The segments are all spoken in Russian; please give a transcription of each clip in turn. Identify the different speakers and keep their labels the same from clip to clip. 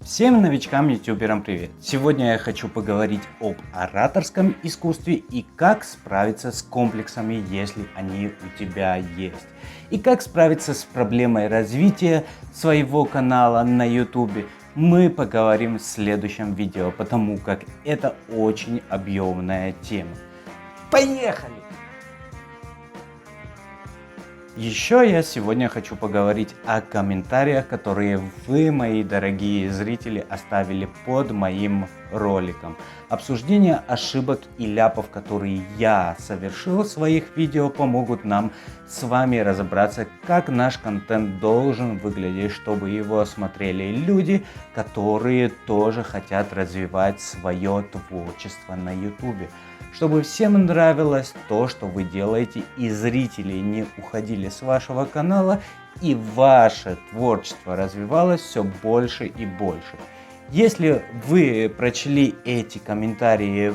Speaker 1: Всем новичкам-ютуберам привет! Сегодня я хочу поговорить об ораторском искусстве и как справиться с комплексами, если они у тебя есть. И как справиться с проблемой развития своего канала на ютубе. Мы поговорим в следующем видео, потому как это очень объемная тема. Поехали! Еще я сегодня хочу поговорить о комментариях, которые вы, мои дорогие зрители, оставили под моим роликом. Обсуждение ошибок и ляпов, которые я совершил в своих видео, помогут нам с вами разобраться, как наш контент должен выглядеть, чтобы его смотрели люди, которые тоже хотят развивать свое творчество на ютубе. Чтобы всем нравилось то, что вы делаете, и зрители не уходили с вашего канала, и ваше творчество развивалось все больше и больше. Если вы прочли эти комментарии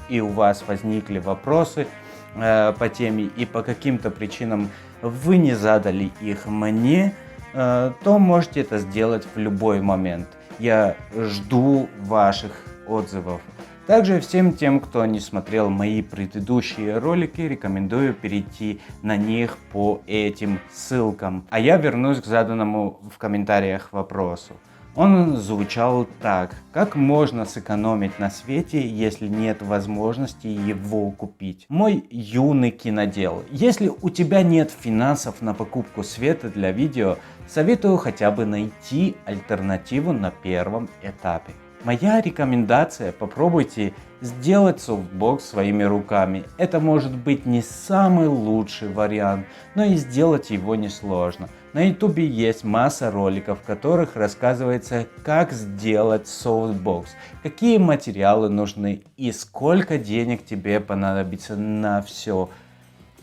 Speaker 1: и у вас возникли вопросы по теме, и по каким-то причинам вы не задали их мне, то можете это сделать в любой момент. Я жду ваших отзывов. Также всем тем, кто не смотрел мои предыдущие ролики, рекомендую перейти на них по этим ссылкам. А я вернусь к заданному в комментариях вопросу. Он звучал так: как можно сэкономить на свете, если нет возможности его купить? Мой юный кинодел, если у тебя нет финансов на покупку света для видео, советую хотя бы найти альтернативу на первом этапе. Моя рекомендация: попробуйте сделать софтбокс своими руками. Это может быть не самый лучший вариант, но и сделать его несложно. На ютубе есть масса роликов, в которых рассказывается, как сделать софтбокс, какие материалы нужны и сколько денег тебе понадобится на все.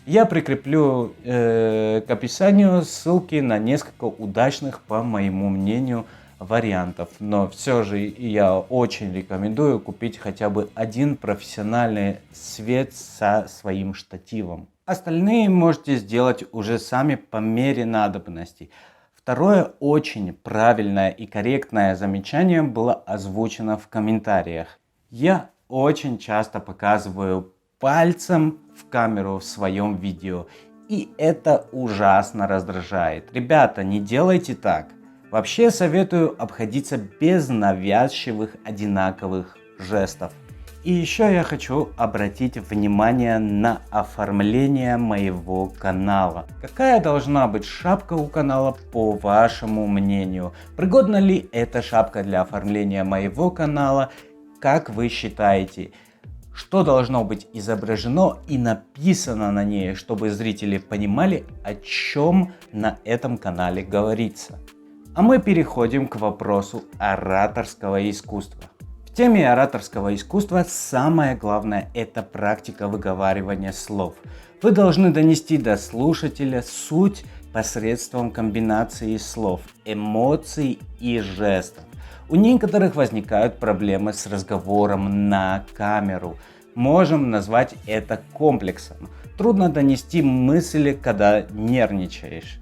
Speaker 1: Я прикреплю к описанию ссылки на несколько удачных, по моему мнению, вариантов, но все же я очень рекомендую купить хотя бы один профессиональный свет со своим штативом. Остальные можете сделать уже сами по мере надобности. Второе очень правильное и корректное замечание было озвучено в комментариях. Я очень часто показываю пальцем в камеру в своем видео, и это ужасно раздражает. Ребята, не делайте так. Вообще советую обходиться без навязчивых одинаковых жестов. И еще я хочу обратить внимание на оформление моего канала. Какая должна быть шапка у канала, по вашему мнению? Пригодна ли эта шапка для оформления моего канала? Как вы считаете? Что должно быть изображено и написано на ней, чтобы зрители понимали, о чем на этом канале говорится? А мы переходим к вопросу ораторского искусства. В теме ораторского искусства самое главное — это практика выговаривания слов. Вы должны донести до слушателя суть посредством комбинации слов, эмоций и жестов. У некоторых возникают проблемы с разговором на камеру. Можем назвать это комплексом. Трудно донести мысли, когда нервничаешь.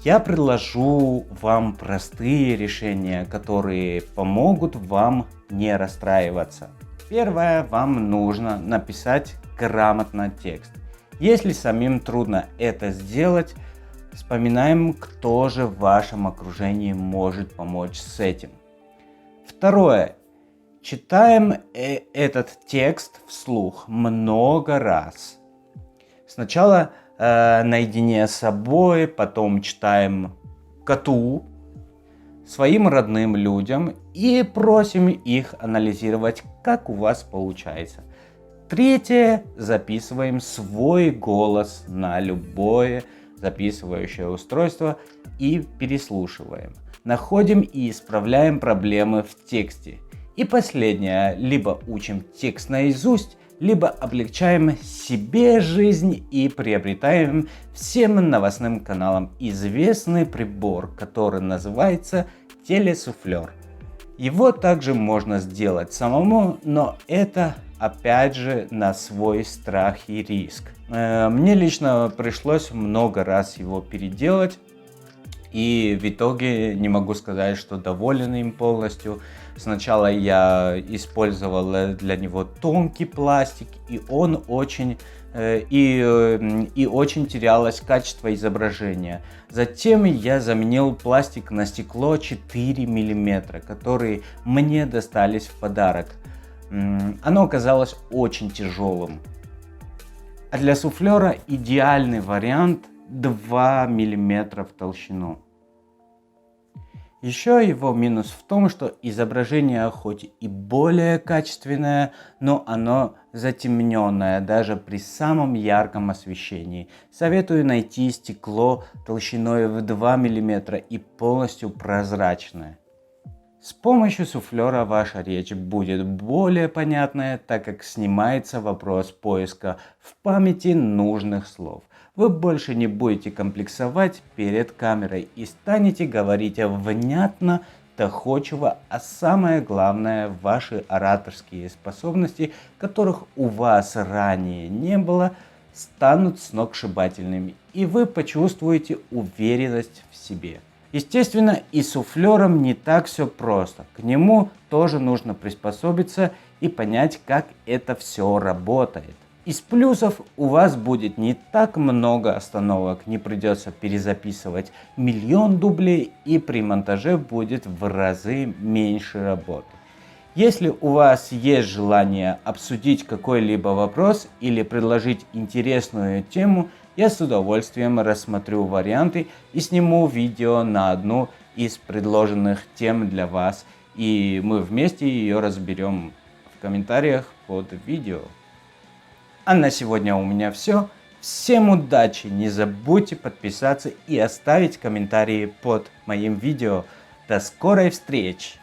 Speaker 1: Я предложу вам простые решения, которые помогут вам не расстраиваться. Первое, вам нужно написать грамотно текст. Если самим трудно это сделать, вспоминаем, кто же в вашем окружении может помочь с этим. Второе, читаем этот текст вслух много раз. Сначала наедине с собой, потом читаем коту, своим родным людям и просим их анализировать, как у вас получается. Третье, записываем свой голос на любое записывающее устройство и переслушиваем. Находим и исправляем проблемы в тексте. И последнее, либо учим текст наизусть, либо облегчаем себе жизнь и приобретаем всем новостным каналам известный прибор, который называется телесуфлер. Его также можно сделать самому, но это опять же на свой страх и риск. Мне лично пришлось много раз его переделать, И в итоге не могу сказать, что доволен им полностью. Сначала я использовал для него тонкий пластик, и он очень и очень терялось качество изображения. Затем я заменил пластик на стекло 4 мм, которые мне достались в подарок. Оно оказалось очень тяжелым. А для суфлера идеальный вариант 2 мм в толщину. Еще его минус в том, что изображение хоть и более качественное, но оно затемненное даже при самом ярком освещении. Советую найти стекло толщиной в 2 мм и полностью прозрачное. С помощью суфлера ваша речь будет более понятная, так как снимается вопрос поиска в памяти нужных слов. Вы больше не будете комплексовать перед камерой и станете говорить внятно, доходчиво, а самое главное, ваши ораторские способности, которых у вас ранее не было, станут сногсшибательными, и вы почувствуете уверенность в себе. Естественно, и с суфлером не так все просто. К нему тоже нужно приспособиться и понять, как это все работает. Из плюсов у вас будет не так много остановок, не придется перезаписывать миллион дублей, и при монтаже будет в разы меньше работы. Если у вас есть желание обсудить какой-либо вопрос или предложить интересную тему, я с удовольствием рассмотрю варианты и сниму видео на одну из предложенных тем для вас, и мы вместе ее разберем в комментариях под видео. А на сегодня у меня все. Всем удачи! Не забудьте подписаться и оставить комментарии под моим видео. До скорой встречи!